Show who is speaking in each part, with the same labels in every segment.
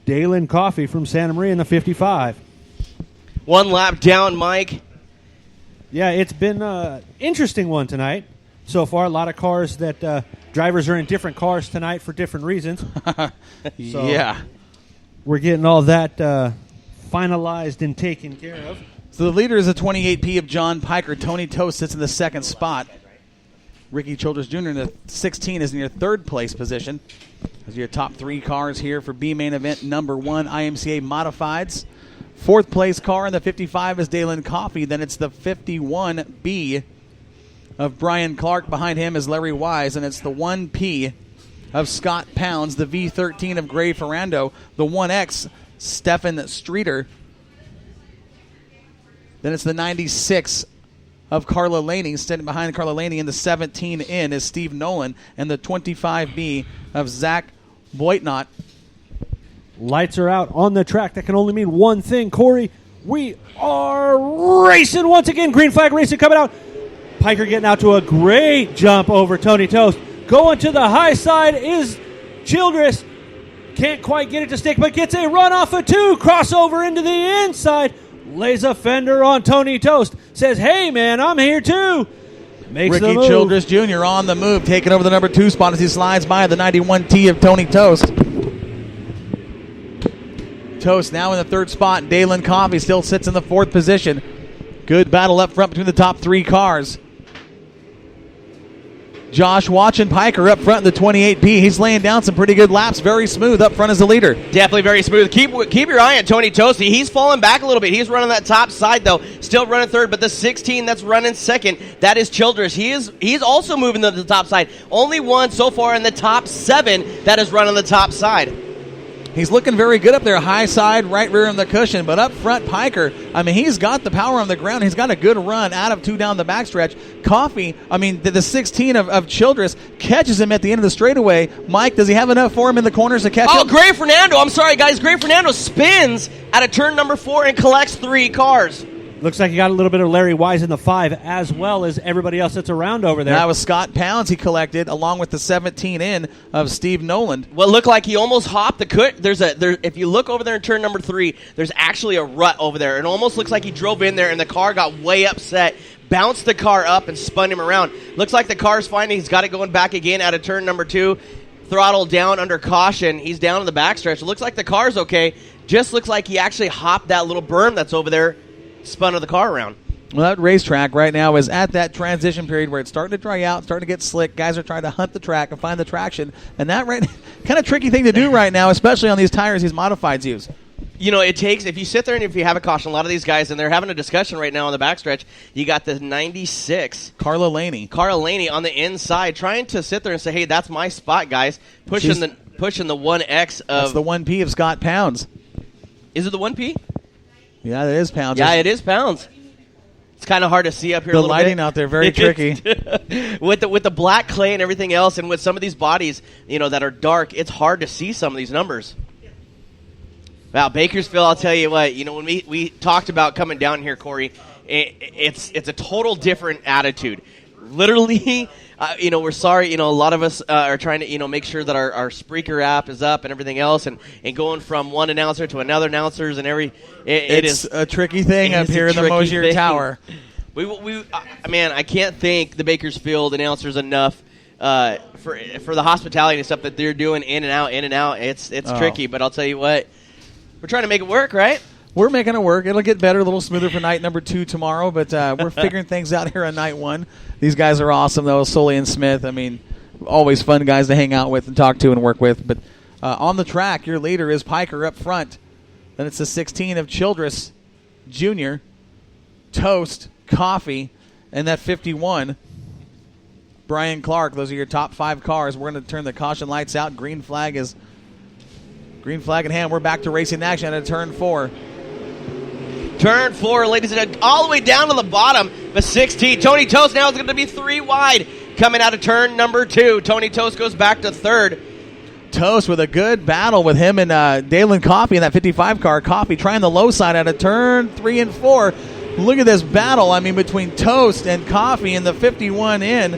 Speaker 1: Dalen Coffey from Santa Maria in the 55.
Speaker 2: One lap down, Mike.
Speaker 1: Yeah, it's been an interesting one tonight so far. A lot of cars that drivers are in different cars tonight for different reasons.
Speaker 3: Yeah.
Speaker 1: We're getting all that finalized and taken care of.
Speaker 3: So the leader is a 28P of John Piker. Tony Tost sits in the second spot. Ricky Childress Jr. in the 16 is in your third place position. Those are your top three cars here for B main event number 1, IMCA Modifieds. Fourth place car in the 55 is Dalen Coffey. Then it's the 51B of Brian Clark. Behind him is Larry Wise, and it's the 1P of Scott Pounds, the V13 of Gray Ferrando, the 1X Stefan Streeter. Then it's the 96 of Carla Laney. Standing behind Carla Laney in the 17 in is Steve Nolan, and the 25B of Zach Boitnott.
Speaker 1: Lights are out on the track. That can only mean one thing, Corey. We are racing once again. Green flag racing coming out. Piker getting out to a great jump over Tony Tost. Going to the high side is Childress. Can't quite get it to stick, but gets a run off of 2. Crossover into the inside. Lays a fender on Tony Tost. Says, hey, man, I'm here too. Makes the
Speaker 3: Ricky
Speaker 1: move.
Speaker 3: Childress Jr. on the move, taking over the number 2 spot as he slides by the 91T of Tony Tost. Tost now in the third spot. Dalen Coffey still sits in the fourth position. Good battle up front between the top 3 cars. Josh Watchin Piker up front in the 28P. He's laying down some pretty good laps. Very smooth up front as the leader.
Speaker 2: Definitely very smooth. Keep your eye on Tony Tosti. He's falling back a little bit. He's running that top side, though. Still running third, but the 16 that's running second, that is Childress. He's also moving to the top side. Only one so far in the top 7 that is running the top side.
Speaker 3: He's looking very good up there, high side, right rear on the cushion. But up front, Piker, I mean, he's got the power on the ground. He's got a good run out of 2 down the backstretch. Coffey, I mean, the 16 of Childress catches him at the end of the straightaway. Mike, does he have enough for him in the corners to catch him?
Speaker 2: Oh, Gray Fernando. I'm sorry, guys. Gray Fernando spins out of turn number 4 and collects 3 cars.
Speaker 1: Looks like he got a little bit of Larry Wise in the 5 as well as everybody else that's around over there.
Speaker 3: That was Scott Pounds he collected, along with the 17 in of Steve Noland.
Speaker 2: Well, looked like he almost hopped the cut. If you look over there in turn number 3, there's actually a rut over there. It almost looks like he drove in there and the car got way upset, bounced the car up and spun him around. Looks like the car's finding he's got it going back again out of turn number 2. Throttle down under caution. He's down in the backstretch. It looks like the car's okay. Just looks like he actually hopped that little berm that's over there, spun the car around.
Speaker 3: Well, that racetrack right now is at that transition period where it's starting to dry out, starting to get slick. Guys are trying to hunt the track and find the traction. And that kind of tricky thing to do right now, especially on these tires these modifieds use.
Speaker 2: You know, it takes, if you sit there and if you have a caution, a lot of these guys, and they're having a discussion right now on the backstretch, you got the 96.
Speaker 3: Carla Laney
Speaker 2: on the inside, trying to sit there and say, hey, that's my spot, guys. Pushing the 1X of...
Speaker 3: That's the 1P of Scott Pounds.
Speaker 2: Is it the 1P?
Speaker 3: Yeah, it is Pounds.
Speaker 2: Yeah, it is Pounds. It's kind of hard to see up here a
Speaker 3: the
Speaker 2: little
Speaker 3: lighting
Speaker 2: bit.
Speaker 3: out there, very tricky.
Speaker 2: with the black clay and everything else, and with some of these bodies, that are dark, it's hard to see some of these numbers. Wow, Bakersfield, I'll tell you what, when we talked about coming down here, Corey, it's a total different attitude. Literally, we're sorry, a lot of us are trying to, make sure that our Spreaker app is up and everything else, and going from one announcer to another announcers and
Speaker 3: it's a tricky thing up here in the Mosier Tower.
Speaker 2: Man, I can't thank the Bakersfield announcers enough for the hospitality and stuff that they're doing in and out. It's tricky, but I'll tell you what, we're trying to make it work, right?
Speaker 3: We're making it work. It'll get better, a little smoother for night number 2 tomorrow, but we're figuring things out here on night 1. These guys are awesome, though. Sully and Smith, I mean, always fun guys to hang out with and talk to and work with. But on the track, your leader is Piker up front. Then it's the 16 of Childress Jr., Tost, Coffey, and that 51, Brian Clark. Those are your top 5 cars. We're going to turn the caution lights out. Green flag in hand. We're back to racing action at turn 4.
Speaker 2: Turn 4, ladies and gentlemen, all the way down to the bottom. The 16. Tony Tost now is going to be 3 wide coming out of turn number 2. Tony Tost goes back to 3rd.
Speaker 3: Tost with a good battle with him and Dalen Coffey in that 55 car. Coffey trying the low side out of turn 3 and 4. Look at this battle, between Tost and Coffey and the 51 in,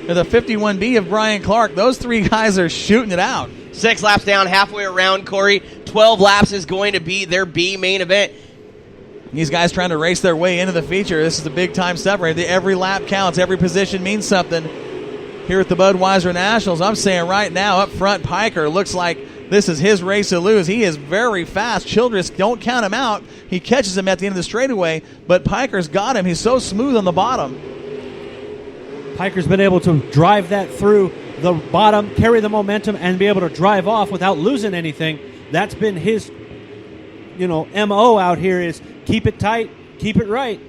Speaker 3: or the 51B of Brian Clark. Those 3 guys are shooting it out.
Speaker 2: 6 laps down, halfway around, Corey. 12 laps is going to be their B main event.
Speaker 3: These guys trying to race their way into the feature. This is a big-time step right here. Every lap counts. Every position means something here at the Budweiser Nationals. I'm saying right now, up front, Piker looks like this is his race to lose. He is very fast. Childress, don't count him out. He catches him at the end of the straightaway, but Piker's got him. He's so smooth on the bottom.
Speaker 1: Piker's been able to drive that through the bottom, carry the momentum, and be able to drive off without losing anything. That's been his, MO out here is keep it tight, keep it right.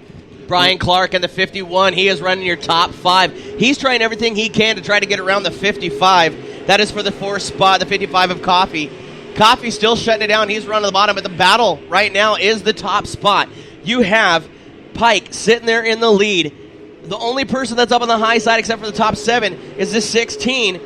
Speaker 2: Brian Clark in the 51. He is running your top 5. He's trying everything he can to try to get around the 55. That is for the 4th spot, the 55 of Coffee. Coffee still shutting it down. He's running to the bottom, but the battle right now is the top spot. You have Pike sitting there in the lead. The only person that's up on the high side except for the top 7 is the 16.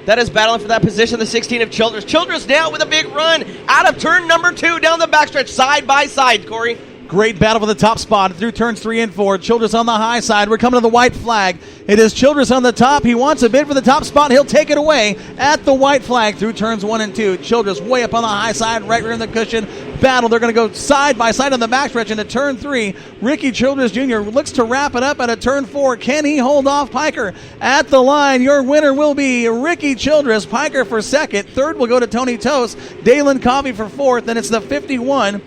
Speaker 2: That is battling for that position, the 16 of Childress. Childress now with a big run out of turn number 2 down the backstretch, side by side, Corey.
Speaker 3: Great battle for the top spot through turns 3 and 4. Childress on the high side. We're coming to the white flag. It is Childress on the top. He wants a bid for the top spot. He'll take it away at the white flag through turns 1 and 2. Childress way up on the high side, right rear in the cushion. Battle. They're going to go side by side on the backstretch into turn 3. Ricky Childress Jr. looks to wrap it up at a turn 4. Can he hold off Piker at the line? Your winner will be Ricky Childress. Piker for second. Third will go to Tony Tost. Dalen Coffey for fourth. And it's the 51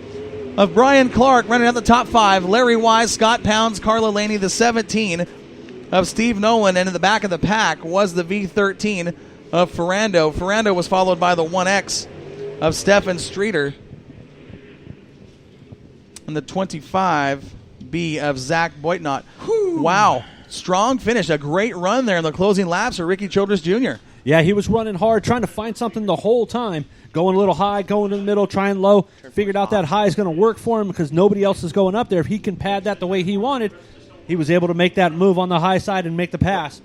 Speaker 3: of Brian Clark running out the top 5. Larry Wise, Scott Pounds, Carla Laney, the 17 of Steve Nolan. And in the back of the pack was the V13 of Ferrando. Ferrando was followed by the 1X of Stefan Streeter. And the 25B of Zach Boitnott. Wow. Strong finish. A great run there in the closing laps for Ricky Childress Jr.
Speaker 1: Yeah, he was running hard, trying to find something the whole time. Going a little high, going in the middle, trying low. Figured out that high is going to work for him because nobody else is going up there. If he can pad that the way he wanted, he was able to make that move on the high side and make the pass.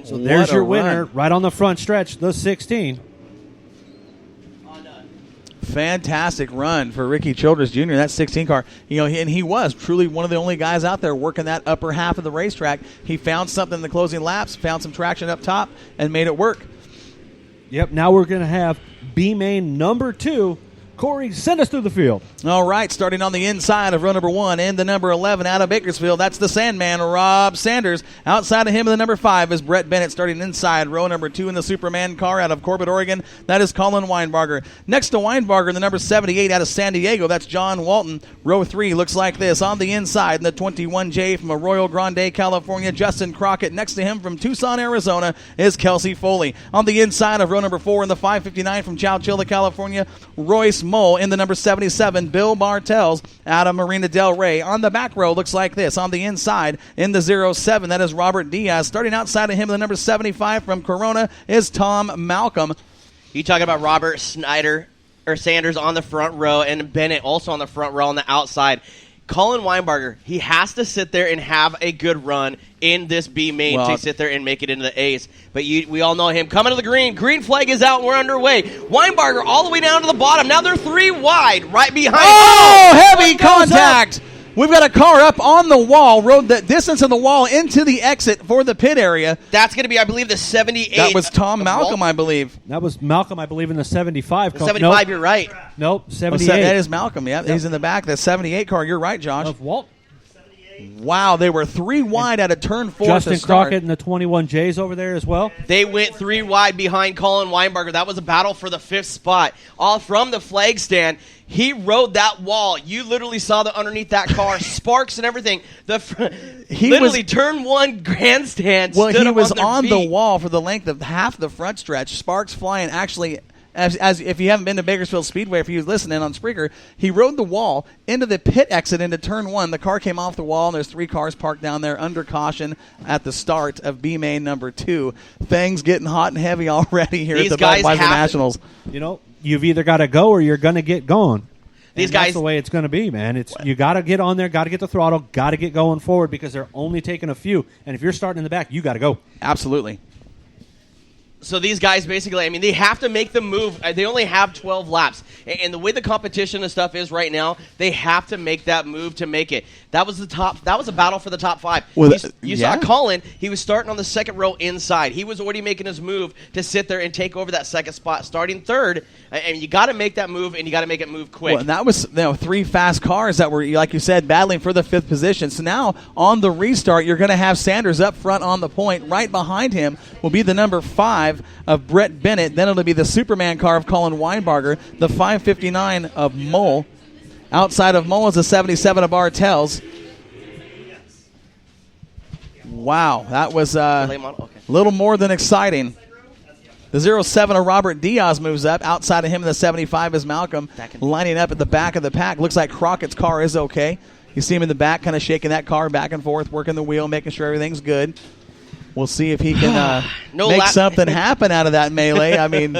Speaker 1: So there's your winner right on the front stretch, the 16.
Speaker 3: Fantastic run for Ricky Childress Jr. That 16 car. And he was truly one of the only guys out there working that upper half of the racetrack. He found something in the closing laps, found some traction up top, and made it work.
Speaker 1: Yep, now we're going to have B main number 2. Corey, send us through the field.
Speaker 3: All right, starting on the inside of row number 1 and the number 11 out of Bakersfield. That's the Sandman, Rob Sanders. Outside of him, the number 5 is Brett Bennett, starting inside row number 2 in the Superman car out of Corbett, Oregon. That is Colin Weinbarger. Next to Weinbarger, the number 78 out of San Diego. That's John Walton. Row 3 looks like this. On the inside, the 21J from Arroyo Grande, California, Justin Crockett. Next to him from Tucson, Arizona, is Kelsey Foley. On the inside of row number 4 in the 559 from Chowchilla, California, Royce Mole. In the number 77, Bill Bartels out of Marina Del Rey. On the back row, looks like this. On the inside, in the 07, that is Robert Diaz. Starting outside of him, the number 75 from Corona is Tom Malcolm.
Speaker 2: You talking about Robert Sanders on the front row and Bennett also on the front row on the outside. Colin Weinbarger, he has to sit there and have a good run in this B main to sit there and make it into the A's. But we all know him coming to the green. Green flag is out and we're underway. Weinbarger all the way down to the bottom. Now they're 3 wide right behind.
Speaker 3: Heavy contact. We've got a car up on the wall, rode the distance of the wall into the exit for the pit area.
Speaker 2: That's going to be, I believe, the 78.
Speaker 3: That was Tom Malcolm, I believe.
Speaker 1: That was Malcolm, I believe, in the 75.
Speaker 2: The 75, you're right.
Speaker 1: Nope, 78.
Speaker 3: That is Malcolm, yeah. He's in the back. The 78 car, you're right, Josh.
Speaker 1: Of Walt.
Speaker 3: Wow, they were 3 wide at a turn 4
Speaker 1: Justin
Speaker 3: to start.
Speaker 1: Crockett and the 21Js over there as well.
Speaker 2: They went 3 wide behind Colin Weinbarger. That was a battle for the 5th spot. All from the flag stand. He rode that wall. You literally saw the underneath that car, sparks and everything. Turn 1 grandstand.
Speaker 3: Well, he was
Speaker 2: on
Speaker 3: the wall for the length of half the front stretch. Sparks flying. Actually, as if you haven't been to Bakersfield Speedway, if you're listening on Spreaker, he rode the wall into the pit exit into turn 1. The car came off the wall, and there's 3 cars parked down there under caution at the start of B main number 2. Things getting hot and heavy already here at the Budweiser Nationals.
Speaker 1: You've either got to go or you're going to get going.
Speaker 2: These guys,
Speaker 1: that's the way it's going to be, man. You got to get on there, got to get the throttle, got to get going forward because they're only taking a few. And if you're starting in the back, you got to go.
Speaker 3: Absolutely.
Speaker 2: So these guys basically, I mean, they have to make the move. They only have 12 laps. And the way the competition and stuff is right now, they have to make that move to make it. That was a battle for the top 5.
Speaker 3: Well,
Speaker 2: you saw Colin. He was starting on the second row inside. He was already making his move to sit there and take over that second spot, starting third. And you got to make that move, and you got to make it move quick.
Speaker 3: Well, and that was 3 fast cars that were, like you said, battling for the 5th position. So now on the restart, you're going to have Sanders up front on the point. Right behind him will be the number 5 of Brett Bennett. Then it'll be the Superman car of Colin Weinbarger, the 559 of Mole. Outside of Mole is the 77 of Bartels. Wow, that was a little more than exciting. The 07 of Robert Diaz moves up. Outside of him, the 75 is Malcolm, lining up at the back of the pack. Looks like Crockett's car is okay. You see him in the back kind of shaking that car back and forth, working the wheel, making sure everything's good. We'll see if he can make something happen out of that melee. I mean,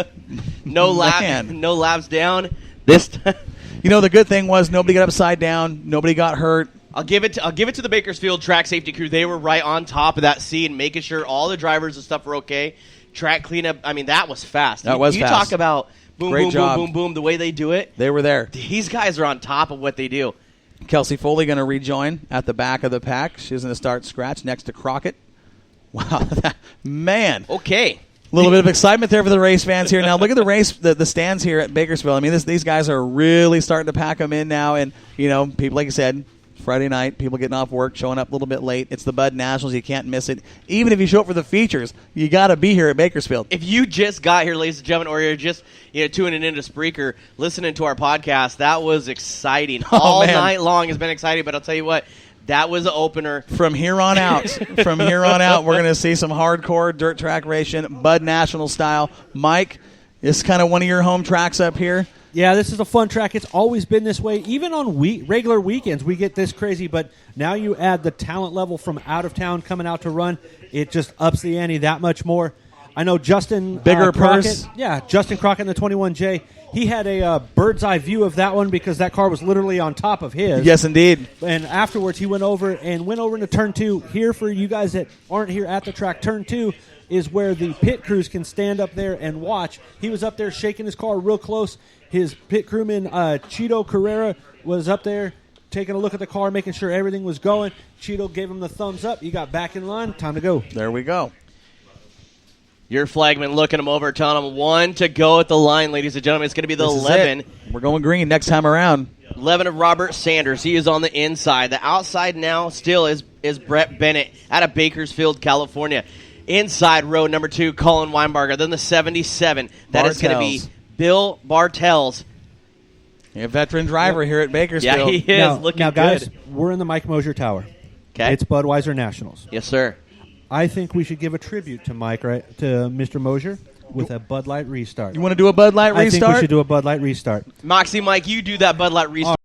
Speaker 2: no laps down. This time.
Speaker 3: You know, the good thing was nobody got upside down. Nobody got hurt.
Speaker 2: I'll give it to the Bakersfield track safety crew. They were right on top of that scene, making sure all the drivers and stuff were okay. Track cleanup. I mean, that was fast.
Speaker 3: That was fast.
Speaker 2: You talk about boom,
Speaker 3: Great
Speaker 2: boom,
Speaker 3: job.
Speaker 2: boom, boom, boom. The way they do it.
Speaker 3: They were there.
Speaker 2: These guys are on top of what they do.
Speaker 3: Kelsey Foley going to rejoin at the back of the pack. She's going to start scratch next to Crockett. Wow, man.
Speaker 2: Okay.
Speaker 3: A little bit of excitement there for the race fans here. Now, look at the stands here at Bakersfield. I mean, these guys are really starting to pack them in now. And, you know, people, like you said, Friday night, people getting off work, showing up a little bit late. It's the Bud Nationals. You can't miss it. Even if you show up for the features, you got to be here at Bakersfield.
Speaker 2: If you just got here, ladies and gentlemen, or you're just tuning into Spreaker, listening to our podcast, that was exciting. All night long has been exciting, but I'll tell you what, that was an opener.
Speaker 3: From here on out, we're going to see some hardcore dirt track racing, Bud National style. Mike, this is kind of one of your home tracks up here.
Speaker 1: Yeah, this is a fun track. It's always been this way. Even on regular weekends, we get this crazy. But now you add the talent level from out of town coming out to run. It just ups the ante that much more. I know Justin
Speaker 3: Bigger
Speaker 1: Crockett.
Speaker 3: purse.
Speaker 1: Yeah, Justin Crockett in the 21J. He had a bird's eye view of that one because that car was literally on top of his.
Speaker 3: Yes, indeed.
Speaker 1: And afterwards, he went over into Turn 2. Here, for you guys that aren't here at the track, Turn 2 is where the pit crews can stand up there and watch. He was up there shaking his car real close. His pit crewman, Cheeto Carrera, was up there taking a look at the car, making sure everything was going. Cheeto gave him the thumbs up. He got back in line. Time to go.
Speaker 3: There we go.
Speaker 2: Your flagman looking him over, telling him 1 to go at the line, ladies and gentlemen. It's going to be the 11.
Speaker 3: We're going green next time around.
Speaker 2: 11 of Robert Sanders. He is on the inside. The outside now still is Brett Bennett out of Bakersfield, California. Inside row number 2, Colin Weinbarger. Then the 77. That is going to be Bill Bartels.
Speaker 3: A veteran driver here at Bakersfield.
Speaker 2: Yeah, he is. Looking
Speaker 1: now, guys,
Speaker 2: good.
Speaker 1: we're in the Mike Mosier Tower.
Speaker 2: Okay.
Speaker 1: It's Budweiser Nationals.
Speaker 2: Yes, sir.
Speaker 1: I think we should give a tribute to Mr. Mosier with a Bud Light restart.
Speaker 3: You want to do a Bud Light restart?
Speaker 1: I think we should do a Bud Light restart.
Speaker 2: Moxie Mike, you do that Bud Light restart.